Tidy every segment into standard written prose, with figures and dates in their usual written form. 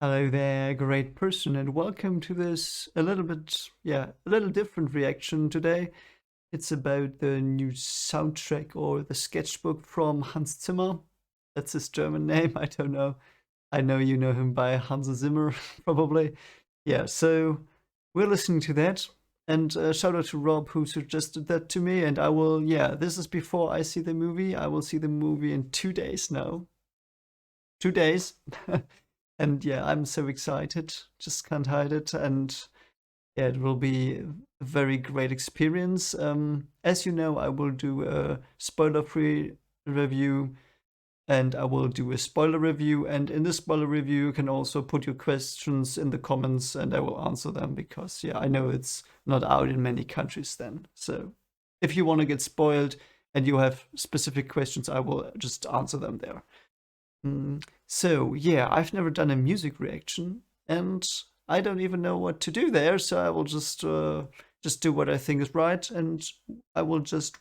Hello there, great person, and welcome to this a little different reaction today. It's about the new soundtrack or the sketchbook from Hans Zimmer. That's his German name, I don't know. I know you know him by Hans Zimmer, probably. Yeah, so we're listening to that. And shout out to Rob who suggested that to me. And this is before I see the movie. I will see the movie in 2 days now. 2 days. And yeah, I'm so excited. Just can't hide it. And yeah, it will be a very great experience. As you know, I will do a spoiler-free review and I will do a spoiler review. And in the spoiler review, you can also put your questions in the comments and I will answer them because, yeah, I know it's not out in many countries then. So if you want to get spoiled and you have specific questions, I will just answer them there. So yeah, I've never done a music reaction, and I don't even know what to do there. So I will just do what I think is right, and I will just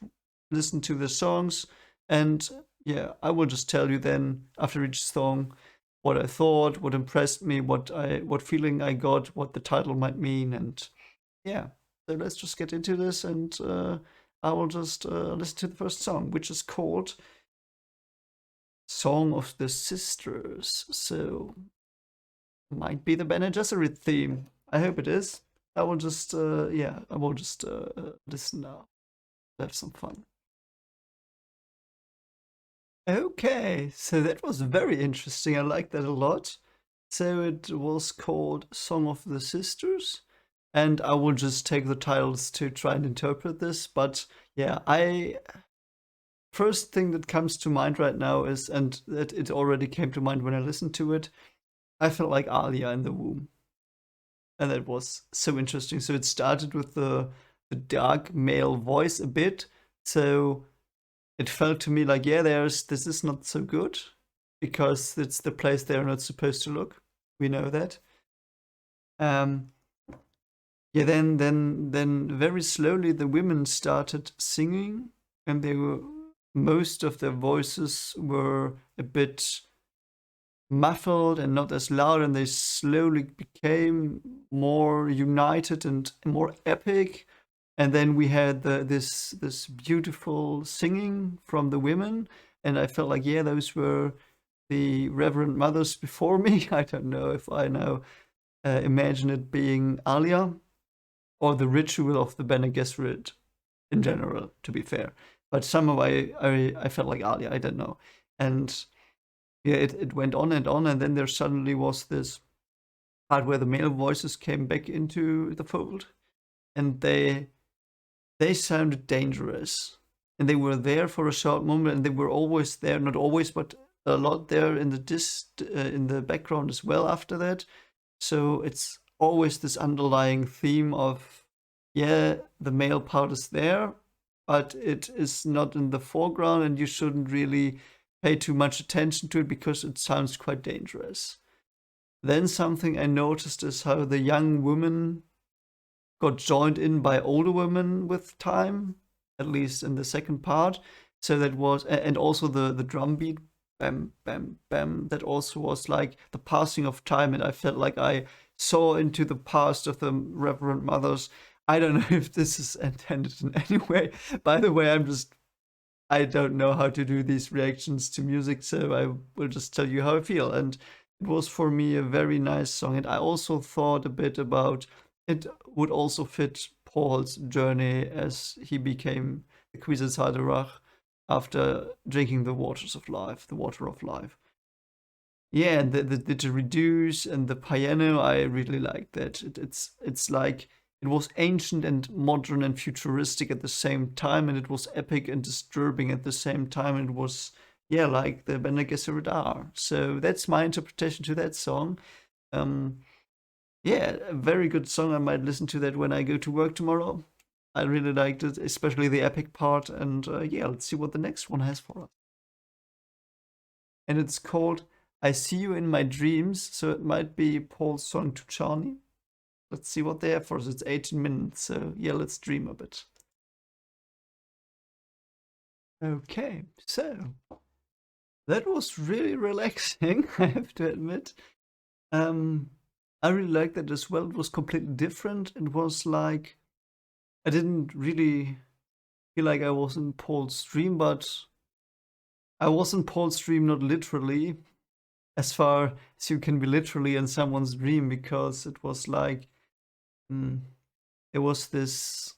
listen to the songs, and yeah, I will just tell you then after each song what I thought, what impressed me, what feeling I got, what the title might mean, and yeah. So let's just get into this, and I will just listen to the first song, which is called Song of the Sisters. So might be the Bene Gesserit theme. I hope it is. I will just listen now. Have some fun. Okay, so that was very interesting. I like that a lot. So it was called Song of the Sisters, and I will just take the titles to try and interpret this. But yeah, I first thing that comes to mind right now is, and that it already came to mind when I listened to it, I felt like Alia in the womb. And that was so interesting. So it started with the dark male voice a bit. So it felt to me like, yeah, this is not so good because it's the place they're not supposed to look. We know that. Um, yeah, then very slowly the women started singing, and they were most of their voices were a bit muffled and not as loud, and they slowly became more united and more epic. And then we had this beautiful singing from the women, and I felt like, yeah, those were the Reverend Mothers before me. I don't know if I now imagine it being Alia or the ritual of the Bene Gesserit in general, to be fair. But somehow I felt like Alia, I don't know. And yeah, it went on, and then there suddenly was this part where the male voices came back into the fold, and they sounded dangerous, and they were there for a short moment, and they were always there, not always, but a lot there in in the background as well after that. So it's always this underlying theme of, yeah, the male part is there, but it is not in the foreground, and you shouldn't really pay too much attention to it because it sounds quite dangerous. Then something I noticed is how the young woman got joined in by older women with time, at least in the second part. So that was, and also the drum beat, bam, bam, bam, that also was like the passing of time, and I felt like I saw into the past of the Reverend Mothers. I don't know if this is intended in any way. By the way, I don't know how to do these reactions to music, so I will just tell you how I feel. And it was for me a very nice song. And I also thought a bit about it would also fit Paul's journey as he became the Kwisatz after drinking the waters of life, the water of life. Yeah, and the didgeridoo and the piano, I really like that. It's like it was ancient and modern and futuristic at the same time, and it was epic and disturbing at the same time. And it was, yeah, like the Bene Gesserit are. So that's my interpretation to that song. Um, yeah, a very good song. I might listen to that when I go to work tomorrow. I really liked it, especially the epic part. And yeah, let's see what the next one has for us. And it's called I See You in My Dreams, so it might be Paul's song to Charlie. Let's see what they have for us. It's 18 minutes, so yeah, let's dream a bit. Okay, so that was really relaxing, I have to admit. Um, I really liked that as well. It was completely different. It was like I didn't really feel like I was in Paul's dream, but I was in Paul's dream, not literally, as far as you can be literally in someone's dream, because it was like mm, it was this,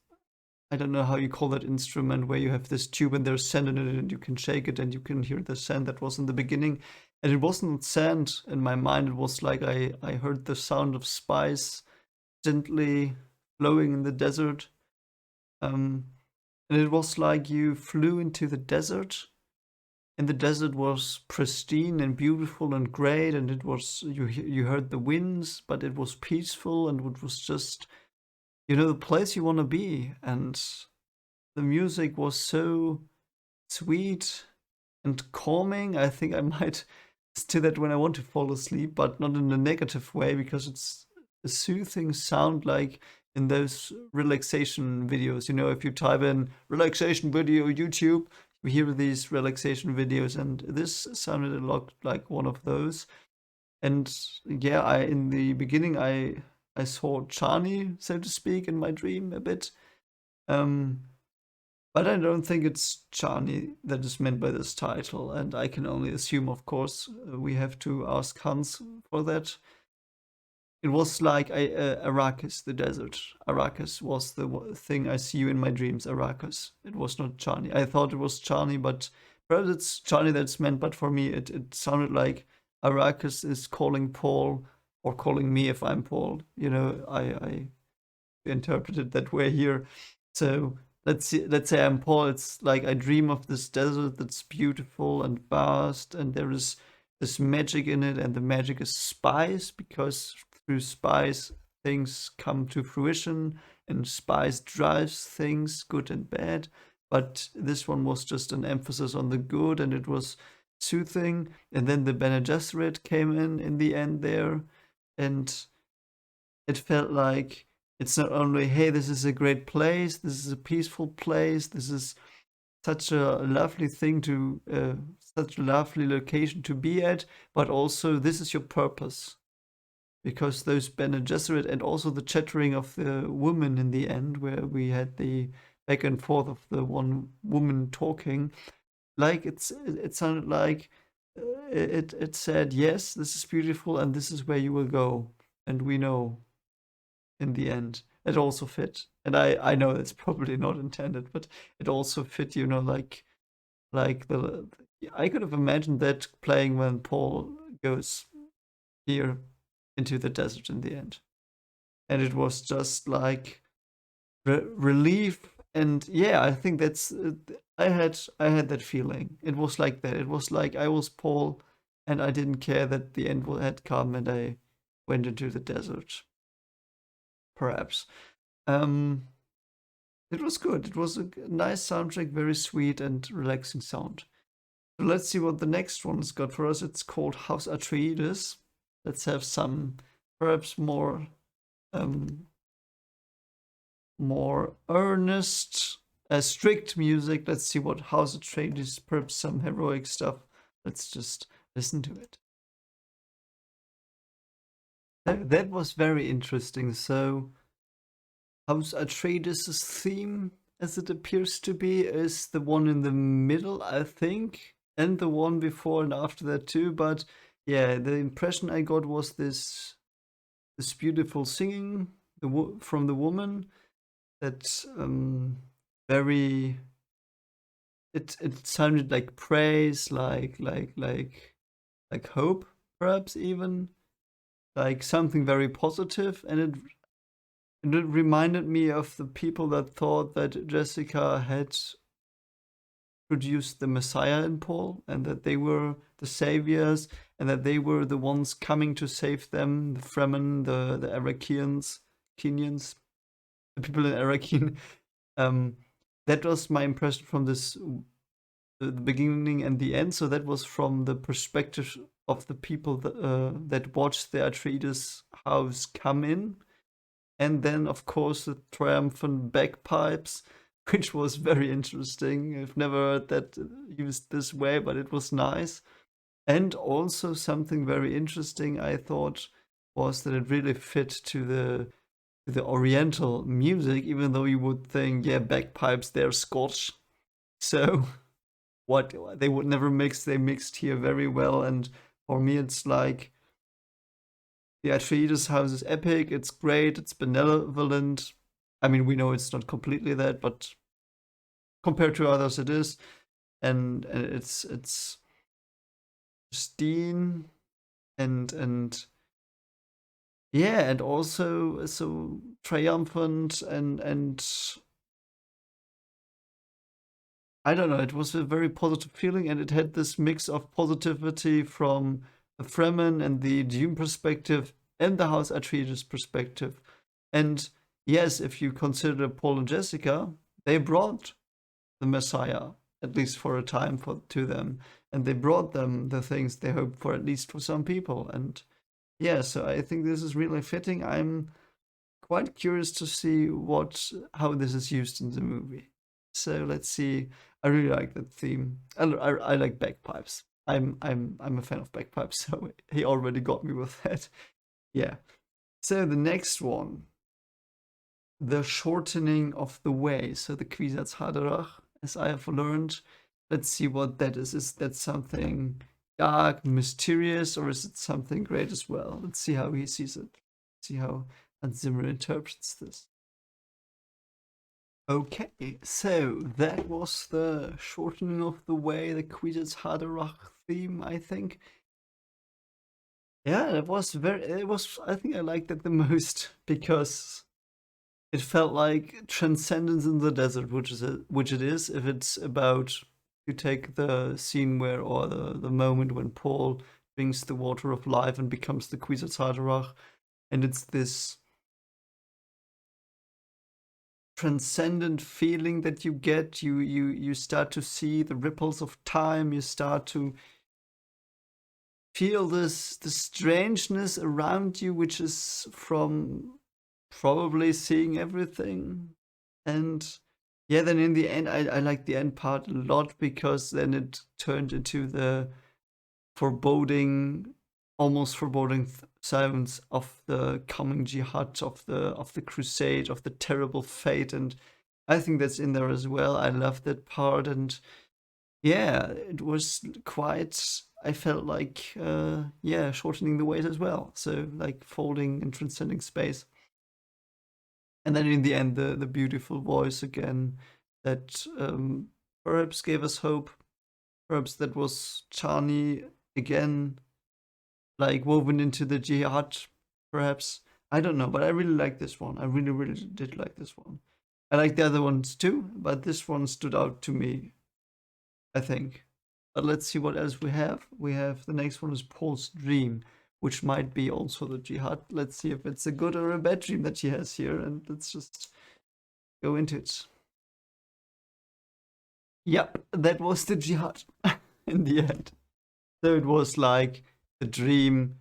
I don't know how you call that instrument, where you have this tube and there's sand in it and you can shake it and you can hear the sand that was in the beginning. And it wasn't sand in my mind, it was like I heard the sound of spice gently flowing in the desert. Um, and it was like you flew into the desert, and the desert was pristine and beautiful and great, and it was you heard the winds, but it was peaceful, and it was just, the place you want to be. And the music was so sweet and calming. I think I might do that when I want to fall asleep, but not in a negative way, because it's a soothing sound, like in those relaxation videos. If you type in relaxation video YouTube, you hear these relaxation videos, and this sounded a lot like one of those. And yeah, I in the beginning I saw Chani, so to speak, in my dream a bit. Um, but I don't think it's Chani that is meant by this title, and I can only assume, of course, we have to ask Hans for that. It was like Arrakis, the desert. Arrakis was the thing I see you in my dreams, Arrakis. It was not Chani. I thought it was Chani, but perhaps it's Chani that's meant, but for me it sounded like Arrakis is calling Paul, or calling me if I'm Paul. I interpret it that way here. So let's say I'm Paul. It's like I dream of this desert that's beautiful and vast, and there is this magic in it, and the magic is spice, because through spice things come to fruition, and spice drives things, good and bad. But this one was just an emphasis on the good, and it was soothing. And then the Bene Gesserit came in the end there, and it felt like it's not only, hey, this is a great place, this is a peaceful place, this is such a lovely thing to, such a lovely location to be at, but also this is your purpose. Because those Bene Gesserit, and also the chattering of the woman in the end, where we had the back and forth of the one woman talking, like it sounded like it said, yes, this is beautiful and this is where you will go, and we know in the end. It also fit. And I know it's probably not intended, but it also fit, like the I could have imagined that playing when Paul goes here into the desert in the end. And it was just like relief. And yeah, I think that's I had that feeling. It was like that. It was like I was Paul, and I didn't care that the end had come, and I went into the desert. Perhaps. Um, it was good. It was a nice soundtrack, very sweet and relaxing sound. So let's see what the next one's got for us. It's called House Atreides. Let's have some, perhaps um, more earnest, strict music. Let's see what House Atreides, perhaps some heroic stuff. Let's just listen to it. That was very interesting. So House Atreides' theme, as it appears to be, is the one in the middle, I think, and the one before and after that too. But yeah, the impression I got was this beautiful singing from the woman. That very it sounded like praise, like hope, perhaps even like something very positive, and it reminded me of the people that thought that Jessica had produced the Messiah in Paul, and that they were the saviors, and that they were the ones coming to save them, the Fremen, the Arakians, Kenyans, the people in Arakin. Um, that was my impression from this, the beginning and the end. So that was from the perspective of the people that watched the Atreides house come in. And then, of course, the triumphant bagpipes, which was very interesting. I've never heard that used this way, but it was nice. And also something very interesting, I thought, was that it really fit to the Oriental music, even though you would think, yeah, bagpipes, they're Scotch. So what they would never mix, they mixed here very well. And for me, it's like the Atreides house is epic, it's great, it's benevolent. I mean, we know it's not completely that, but compared to others, it is. And it's pristine and yeah, and also so triumphant and I don't know, it was a very positive feeling, and it had this mix of positivity from the Fremen and the Dune perspective and the House Atreides perspective. And yes, if you consider Paul and Jessica, they brought the Messiah, at least for a time, to them, and they brought them the things they hoped for, at least for some people. And yeah, so I think this is really fitting. I'm quite curious to see how this is used in the movie. So let's see. I really like that theme. I like bagpipes. I'm a fan of bagpipes, so he already got me with that. Yeah. So the next one, the shortening of the way. So the Kwisatz Haderach, as I have learned. Let's see what that is. Is that something dark, mysterious, or is it something great as well? Let's see how he sees it. See how Zimmer interprets this. Okay, so that was the shortening of the way, the Kwisatz Haderach theme, I think. Yeah, I think I liked it the most because it felt like transcendence in the desert, which it is. If it's about, you take the scene where, or the moment when Paul drinks the water of life and becomes the Kwisatz Haderach, and it's this transcendent feeling that you get. You start to see the ripples of time. You start to feel the strangeness around you, which is from probably seeing everything. And yeah, then in the end, I like the end part a lot because then it turned into the foreboding, almost foreboding sounds of the coming jihad, of the crusade, of the terrible fate. And I think that's in there as well. I love that part. And yeah, it was quite, I felt like, yeah, shortening the ways as well. So like folding and transcending space. And then in the end, the beautiful voice again that perhaps gave us hope. Perhaps that was Chani again, like woven into the jihad, perhaps. I don't know, but I really like this one. I really, really did like this one. I like the other ones too, but this one stood out to me, I think. But let's see what else we have. We have the next one is Paul's dream, which might be also the jihad. Let's see if it's a good or a bad dream that he has here, and let's just go into it. Yep, that was the jihad in the end. So it was like the dream,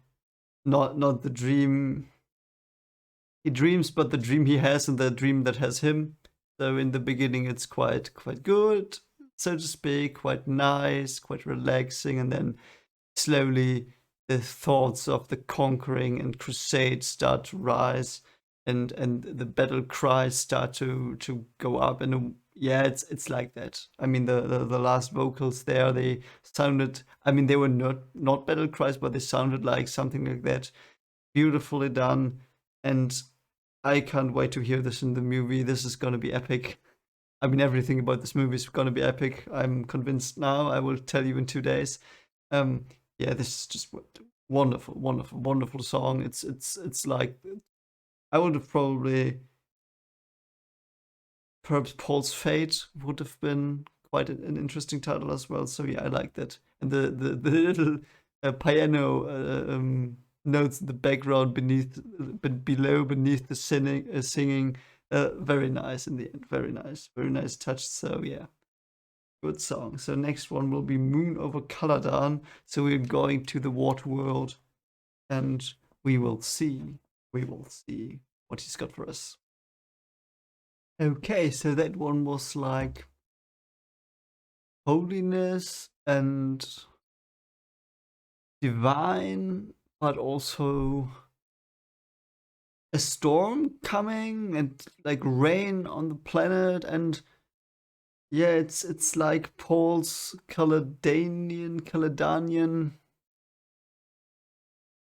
not the dream he dreams, but the dream he has and the dream that has him. So in the beginning, it's quite good, so to speak, quite nice, quite relaxing, and then slowly the thoughts of the conquering and crusade start to rise, and the battle cries start to go up, and yeah, it's like that. I mean, the last vocals there, they sounded. I mean, they were not battle cries, but they sounded like something like that. Beautifully done, and I can't wait to hear this in the movie. This is gonna be epic. I mean, everything about this movie is gonna be epic. I'm convinced now. I will tell you in 2 days. Um, yeah, this is just wonderful, wonderful, wonderful song. It's like I would have probably perhaps Paul's Fate would have been quite an interesting title as well. So yeah, I like that. And the little piano notes in the background beneath the singing, very nice in the end. Very nice touch. So yeah, good song. So next one will be Moon over Caladan. So we're going to the water world, and we will see. We will see what he's got for us. Okay, so that one was like holiness and divine, but also a storm coming and like rain on the planet, and yeah, it's like Paul's Caledanian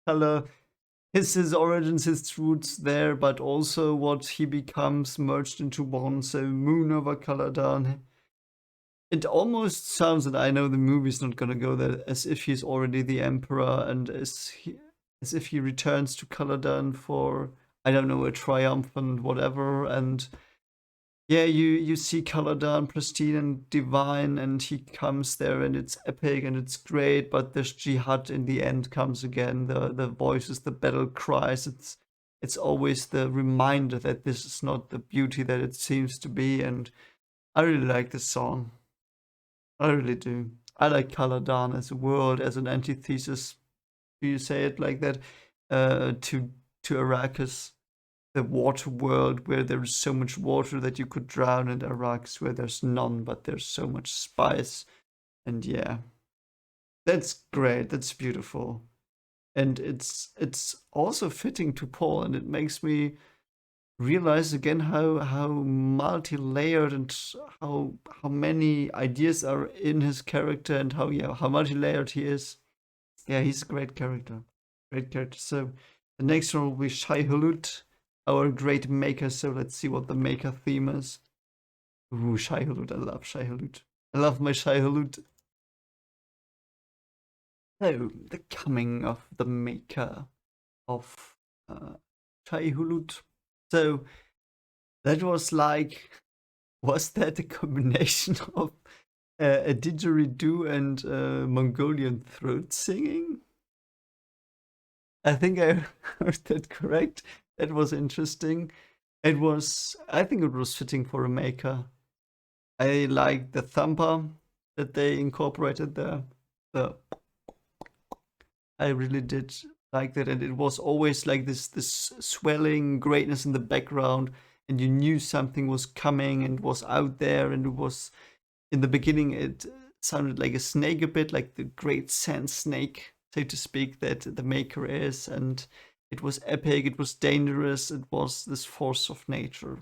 color, his origins, his roots there, but also what he becomes merged into one. So Moon over Caladan. It almost sounds, and I know the movie's not gonna go there, as if he's already the emperor, and as if he returns to Caladan for, I don't know, a triumphant whatever. And yeah, you see Caladan pristine and divine, and he comes there, and it's epic and it's great. But this jihad in the end comes again. The voices, the battle cries. It's always the reminder that this is not the beauty that it seems to be. And I really like this song. I really do. I like Caladan as a world, as an antithesis. Do you say it like that? To Arrakis, the water world where there is so much water that you could drown, and Arrakis where there's none, but there's so much spice. And yeah, that's great. That's beautiful. And it's also fitting to Paul, and it makes me realize again how multi-layered and how many ideas are in his character, and how, yeah, how multi-layered he is. Yeah, he's a great character. Great character. So the next one will be Shai-hulud, our great maker. So let's see what the maker theme is. Ooh, Shai-hulud. I love Shai-hulud. I love my Shai-hulud. So the coming of the maker of Shai-hulud. So that was like, was that a combination of a didgeridoo and Mongolian throat singing? I think I heard that correct. That was interesting. I think it was fitting for a maker. I like the thumper that they incorporated there. The I really did like that, and it was always like this swelling greatness in the background, and you knew something was coming and was out there, and it was in the beginning it sounded like a snake a bit, like the great sand snake, so to speak, that the maker is, and it was epic, it was dangerous, it was this force of nature.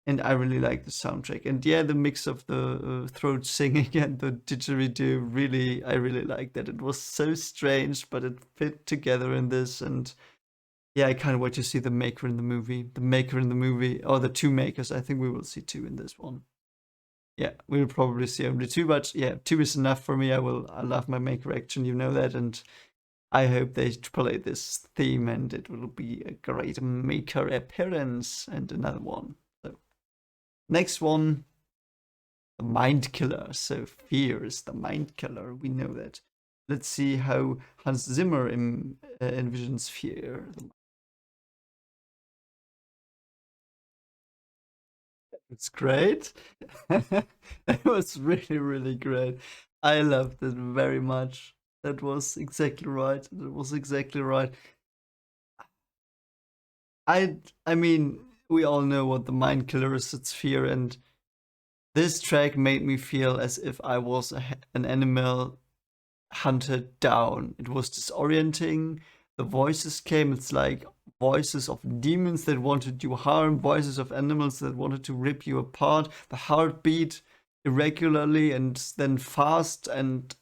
And I really like the soundtrack. And yeah, the mix of the throat singing and the didgeridoo, really, I really like that. It was so strange, but it fit together in this. And yeah, I can't wait to see the maker in the movie. The maker in the movie, or the two makers. I think we will see two in this one. Yeah, we'll probably see only two, but yeah, two is enough for me. I love my maker action, you know that, and I hope they play this theme, and it will be a great maker appearance. And another one. So next one, the mind killer. So fear is the mind killer. We know that. Let's see how Hans Zimmer envisions fear. It's great. That was really, really great. I loved it very much. That was exactly right. That was exactly right. I mean, we all know what the mind killer is. It's fear, and this track made me feel as if I was an animal hunted down. It was disorienting. The voices came, it's like voices of demons that wanted you harm, voices of animals that wanted to rip you apart. The heartbeat irregularly and then fast, and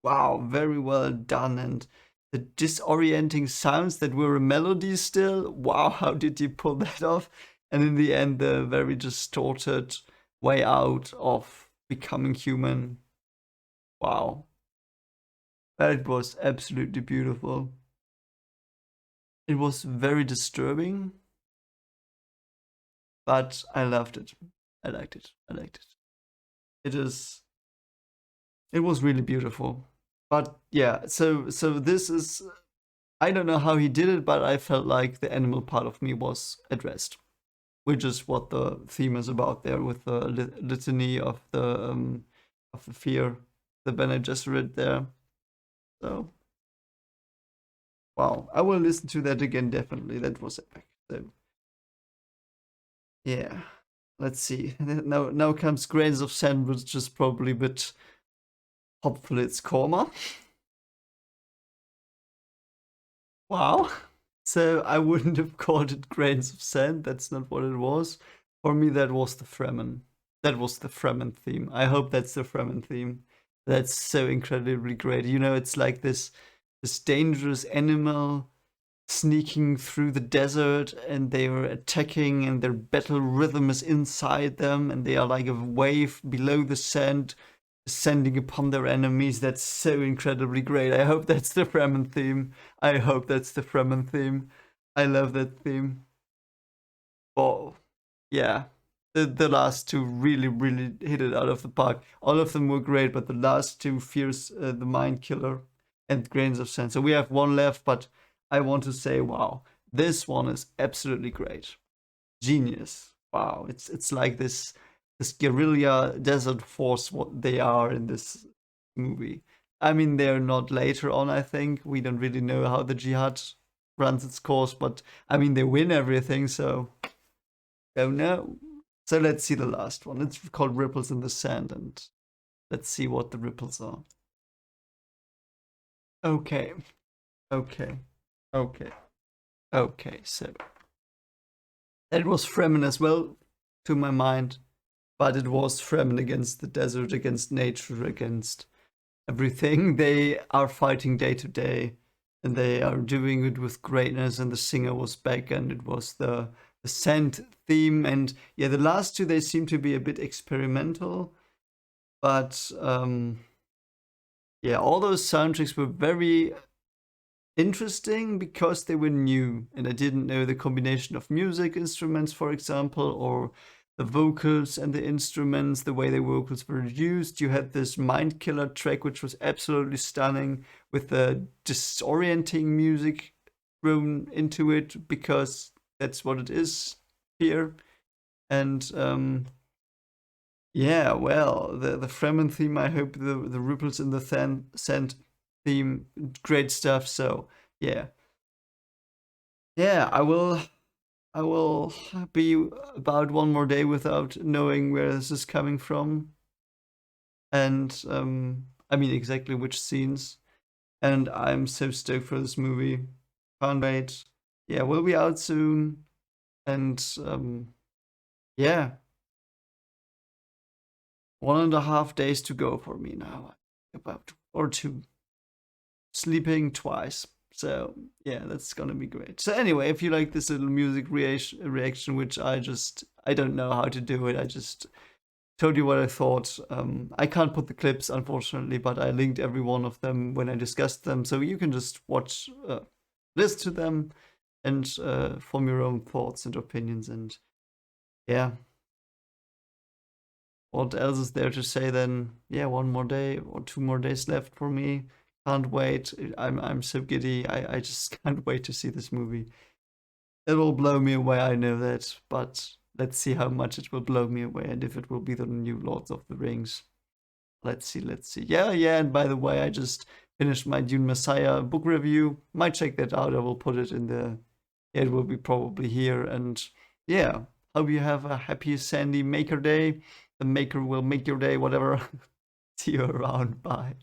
wow, very well done. And the disorienting sounds that were a melody still. Wow, how did you pull that off? And in the end, the very distorted way out of becoming human. Wow. That was absolutely beautiful. It was very disturbing, but I loved it. I liked it. I liked it. It is. It was really beautiful. But yeah, so this is. I don't know how he did it, but I felt like the animal part of me was addressed, which is what the theme is about there with the litany of the fear, the Bene Gesserit there. So wow, I will listen to that again definitely. That was epic. So yeah. Let's see. Now comes grains of sand, which is probably, but hopefully it's coma. Wow. So I wouldn't have called it grains of sand. That's not what it was. For me, that was the Fremen. That was the Fremen theme. I hope that's the Fremen theme. That's so incredibly great. You know, it's like this dangerous animal sneaking through the desert, and they are attacking, and their battle rhythm is inside them, and they are like a wave below the sand descending upon their enemies. That's so incredibly great. I hope that's the Fremen theme. I hope that's the Fremen theme. I love that theme. Oh, yeah. The last two really, really hit it out of the park. All of them were great, but the last two, Fierce, the Mind Killer, and Grains of Sand. So we have one left, but I want to say, wow, this one is absolutely great. Genius. Wow, it's like this guerrilla desert force what they are in this movie. I mean, they're not later on, I think. We don't really know how the jihad runs its course, but I mean, they win everything, so don't know. So let's see the last one. It's called Ripples in the Sand, and let's see what the ripples are. Okay, okay, okay, okay. So that was Fremen as well, to my mind, but it was Fremen against the desert, against nature, against everything. They are fighting day to day, and they are doing it with greatness. And the singer was back, and it was the sand theme. And yeah, the last two, they seem to be a bit experimental, but yeah, all those soundtracks were very interesting because they were new, and I didn't know the combination of music instruments, for example, or the vocals and the instruments, the way the vocals were used. You had this Mind Killer track, which was absolutely stunning, with the disorienting music thrown into it because that's what it is here. And yeah, well, the Fremen theme, I hope the ripples in the sand theme, great stuff. So yeah, yeah, I will be about one more day without knowing where this is coming from, and I mean exactly which scenes. And I'm so stoked for this movie. Can't wait. Yeah, we'll be out soon, and yeah, 1.5 days to go for me now. About or two. Sleeping twice. So yeah, that's gonna be great. So anyway, if you like this little music reaction, which I don't know how to do it. I just told you what I thought. I can't put the clips unfortunately, but I linked every one of them when I discussed them, so you can just watch, listen to them, and form your own thoughts and opinions. And yeah, what else is there to say then? Yeah, one more day or 2 more days left for me. Can't wait. I'm so giddy. I just can't wait to see this movie. It will blow me away, I know that, but let's see how much it will blow me away and if it will be the new Lords of the Rings. Let's see, let's see. Yeah, yeah, and by the way, I just finished my Dune Messiah book review. Might check that out. I will put it in the, yeah, it will be probably here. And yeah, hope you have a happy sandy maker day. The maker will make your day, whatever. See you around. Bye.